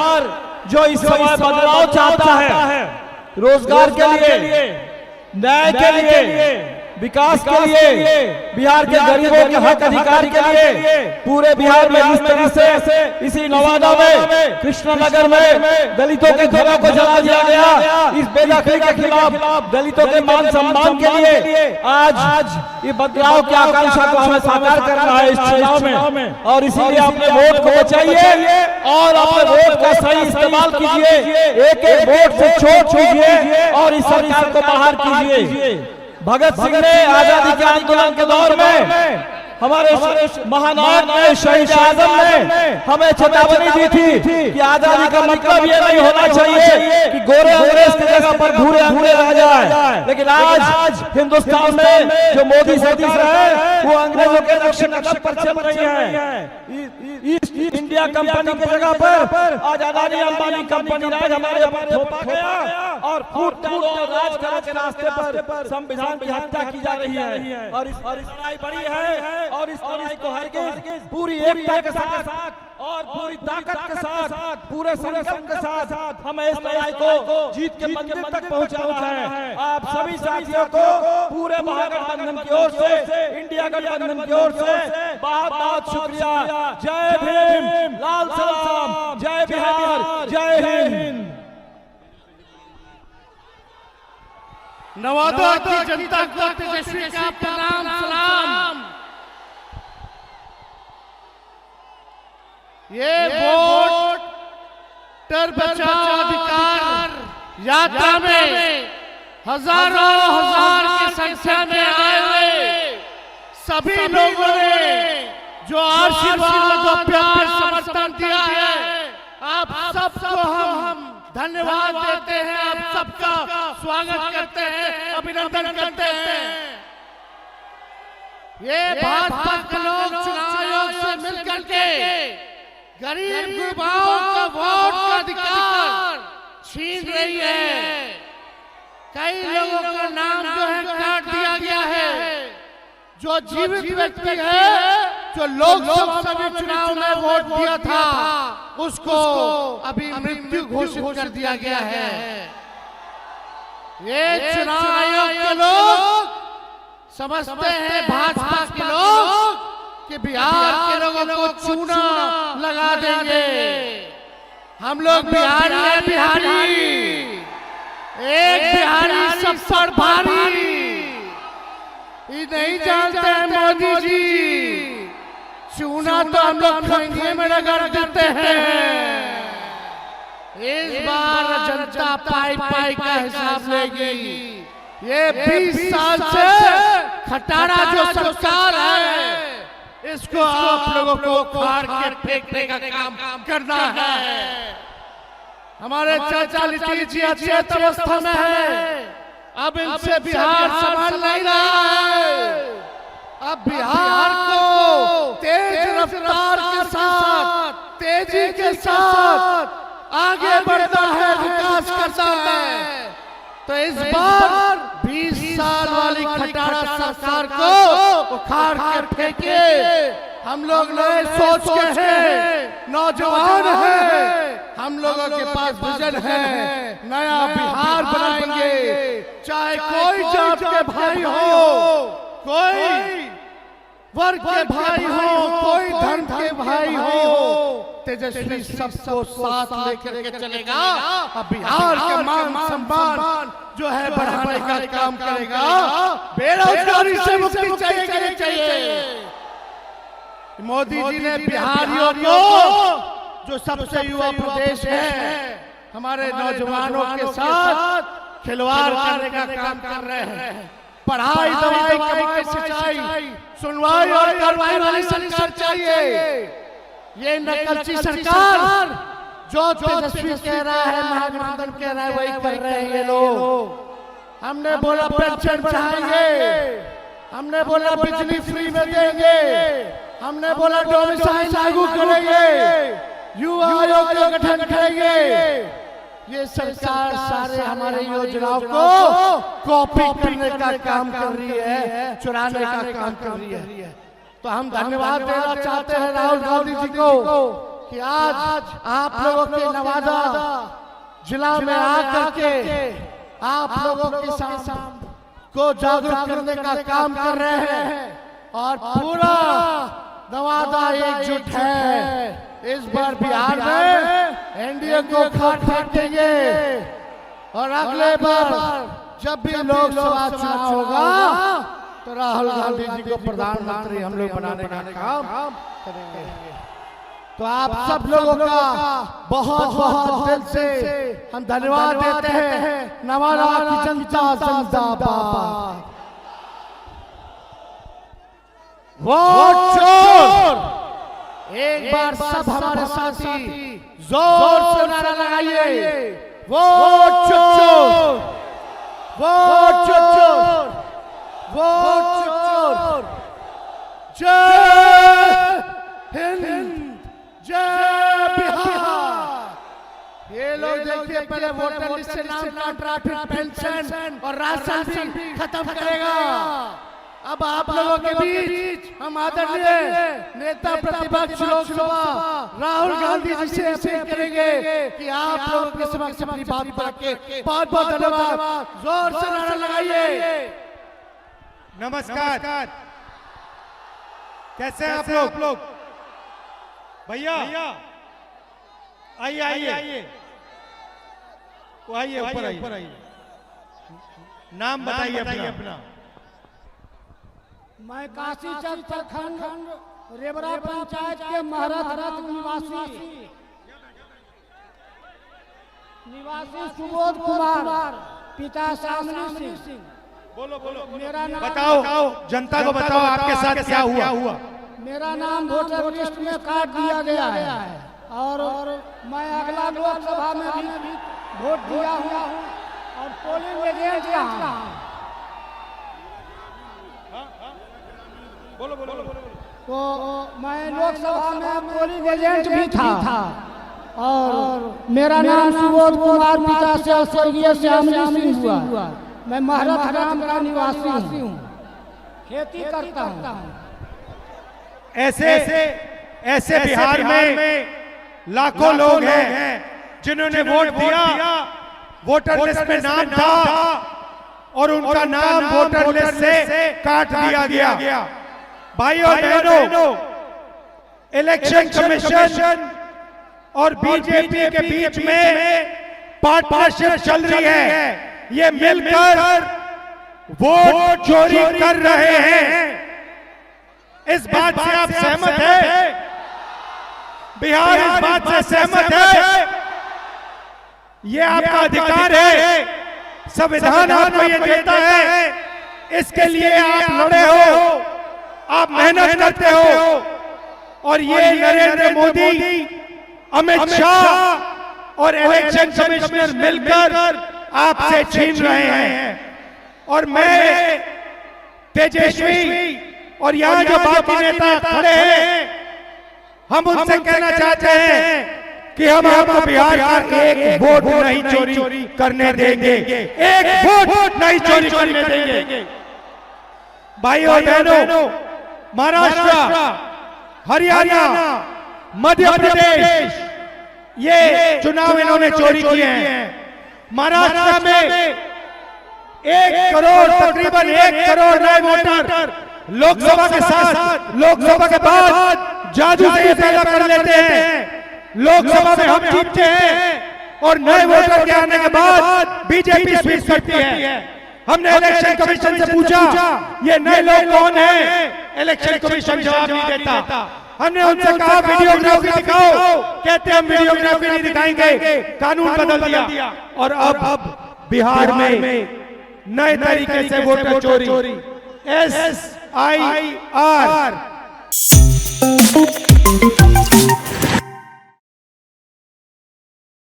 सरकार जो इस समय बदलाव चाहता है, रोजगार के लिए, न्याय के लिए, विकास के लिए, बिहार के गरीबों के हक अधिकार के लिए, पूरे बिहार में जिस तरह से इसी नवादा में, कृष्णनगर में दलितों के घरों को जला दिया गया, इस बेदखली के खिलाफ, दलितों के मान सम्मान के लिए आज ये बदलाव की आकांक्षा को हमें साकार करना है इस चुनाव में। और इसीलिए अपने वोट को बचाइए और अपने वोट का सही इस्तेमाल कीजिए, एक एक वोट से छोड़ कीजिए और इस सरकार को बाहर कीजिए। भगत सिंह ने आजादी के आंदोलन के दौर में हमारे महानायक ने, शहीद आजम ने हमें चेतावनी दी थी कि आजादी का मतलब ये नहीं होना चाहिए कि गोरे अंग्रेज की जगह पर भूरे अंग्रेज आ जाए। लेकिन आज हिंदुस्तान में जो मोदी सरकार है वो अंग्रेजों के नक्शे कदम पर चल रही है। ईस्ट इंडिया कंपनी की जगह पर आज अदानी अंबानी कंपनी राज हमारे ऊपर थोपा गया और फूट डालो और राज करो के रास्ते पर संविधान की हत्या की जा रही है। और इस लड़ाई बड़ी है और इस लड़ाई को हरगिज पूरी एकता के साथ और पूरी ताकत के साथ, पूरे संकल्प के साथ हमें इस लड़ाई को जीत के मंजिल तक पहुंचाना है। आप सभी साथियों को पूरे महागठबंधन की ओर से, इंडिया गठबंधन की ओर से बहुत बहुत शुक्रिया। जय भीम, लाल सलाम, जय बिहार, जय हिंद। नवादा की जनता को तेजस्वी का प्रणाम सलाम। ये वोटर बचाओ अधिकार यात्रा में हजारों हजार की संख्या में आए हुए सभी लोगों ने जो आशीर्वाद और प्यार समर्थन दिया है, आप सबको हम धन्यवाद देते हैं, आप सबका स्वागत करते हैं, अभिनंदन करते हैं। ये भाजपा के लोग चुनाव आयोग से मिलकर के गरीब युवाओं का वोट का अधिकार छीन रही है। कई लोगों का नाम जो है काट दिया गया है। जो जीवित व्यक्ति है, जो लोकसभा चुनाव में वोट दिया था, उसको अभी मृत्यु घोषित कर दिया गया है। ये चुनाव आयोग के लोग समझते हैं, भाजपा के लोग, कि बिहार के लोगों को चूना लगा देंगे। हम लोग बिहारी है, बिहारी एक बिहारी सब पर भारी। ये नहीं जानते हैं मोदी जी, चूना तो हम लोग खंगे में रगड़ देते हैं। इस बार जनता पाई पाई का हिसाब लेगी। ये 20 साल से खटारा जो सरकार है, इसको आप लोगों को उखाड़ के फेंकने का काम करना है। हमारे चाचा लिट्टी जी अचेत अवस्था में है, अब इनसे बिहार संभाल नहीं रहा है। अब बिहार को तेज रफ्तार के साथ, तेजी के साथ आगे बढ़ना है, विकास करना है। तो इस बार 20 साल वाली खटारा सरकार को उखाड़ के फेंके। हम लोग नए सोच के हैं, नौजवान हैं, हम लोगों के पास विजन है, नया बिहार बनाएंगे। चाहे कोई जात के भाई हो, कोई वर्ग के भाई हो, कोई धर्म के भाई हो, तेजस्वी सबको साथ लेकर के चलेगा। अब बिहार के मान सम्मान जो है बढ़ाने का काम करेगा। बेरोजगारी से मुक्ति चाहिए। मोदी जी ने बिहारियों को, जो सबसे युवा प्रदेश है, हमारे नौजवानों के साथ खिलवाड़ करने का काम कर रहे हैं। पढ़ाई, दवाई, कमाई, सिंचाई, सुनवाई और कार्रवाई वाली सरकार चाहिए। ये नकलची सरकार जो तेजस्वी कह रहा है, महागठबंधन कह रहा है, वही कर रहे हैं ये लोग। हमने बोला पेंशन बढ़ाएंगे, हमने बोला बिजली फ्री में देंगे, हमने बोला डोमिसाइल लागू करेंगे, युवा आयोग का गठन करेंगे। ये सरकार सारे हमारे योजनाओं को कॉपी करने का काम कर रही है, चुराने का काम कर रही है। तो हम धन्यवाद देना चाहते हैं राहुल गांधी जी को कि आज आप लोगों के नवादा जिला में आकर के आप लोगों के साथ को जागरूक करने का काम कर रहे हैं और पूरा नवादा एकजुट है। इस बार बिहार में एनडीए को खाट फेंकेंगे और अगले बार जब भी लोकसभा चुनाव होगा तो राहुल गांधी जी को प्रधानमंत्री हम लोग बनाने का काम करेंगे। तो आप सब लोगों का बहुत बहुत दिल से हम धन्यवाद देते हैं। नवादा की जनता जिंदाबाद। वोट चोर। एक बार सब हमारे साथी जोर से नारा लगाइए, वोट चोर, वोट चोर, वोट चोर। जय हिंद, जय बिहार। ये लोग देखिए पहले वोटर लिस्ट से नाम काट रहा, फिर पेंशन और राशन भी खत्म करेगा। अब आप लोगों के बीच हम आदरणीय नेता प्रतिपक्ष लोकसभा राहुल गांधी जी से अपील करेंगे कि आप लोगों के समक्ष अपनी बात रखें। बहुत बहुत धन्यवाद। जोर से नारा लगाइए। नमस्कार, कैसे हैं आप लोग? भैया आइए आइए आइए, ऊपर आइए। नाम बताइए अपना। मैं काशी चंद प्रखंड रेवरा पंचायत के महरत निवासी सुबोध कुमार, पिता शामली सिंह। बोलो मेरा नाम बताओ, जनता को बताओ आपके साथ क्या हुआ। मेरा नाम वोटर लिस्ट में काट दिया गया है और मैं अगला लोकसभा में भी वोट दिया हूँ और पोलिंग एजेंट रहा। बोलो। तो मैं लोकसभा में पोलिंग एजेंट भी था और मेरा नाम सुबोध कुमार, पिता से स्वर्गीय श्यामली सिंह हुआ। मैं महरत ग्राम का निवासी हूँ, खेती करता हूँ। ऐसे बिहार में लाखों लोग हैं जिन्होंने वोट दिया, वोटर लिस्ट में नाम था और उनका नाम वोटर लिस्ट से काट दिया गया। भाइयों और बहनों, इलेक्शन कमीशन और बीजेपी के बीच में पार्टनरशिप चल रही है। ये मिलकर वोट चोरी कर रहे हैं। इस बात से आप सहमत हैं? बिहार इस बात से सहमत है? ये आपका अधिकार है, संविधान आपको ये देता है। इसके लिए आप लड़े हो, आप मेहनत करते हो और ये नरेंद्र मोदी, अमित शाह और इलेक्शन कमिश्नर मिलकर आपसे छीन रहे हैं। और मैं तेजस्वी और यहाँ जो बाकी नेता खड़े हैं, हम उनसे कहना चाहते हैं कि हम आपको बिहार का एक वोट नहीं चोरी करने देंगे, एक वोट नहीं चोरी करने देंगे। भाइयों और बहनों, महाराष्ट्र, हरियाणा, मध्य प्रदेश, ये चुनाव इन्होंने चोरी किए हैं। महाराष्ट्र में 1 करोड़, तकरीबन 1 करोड़ नए वोटर लोकसभा के साथ, लोकसभा के बाद जादू से ये पैदा कर लेते हैं। लोकसभा में हम जीतते हैं और नए वोटर के आने के बाद बीजेपी स्वीप करती है। हमने इलेक्शन कमीशन से पूछा ये नए लोग कौन हैं, इलेक्शन कमीशन जवाब नहीं देता। हमने उनसे कहा वीडियोग्राफी दिखाओ, कहते हम वीडियोग्राफी नहीं दिखाएंगे, कानून बदल दिया। और अब बिहार में नए तरीके से वोटर चोरी, SIR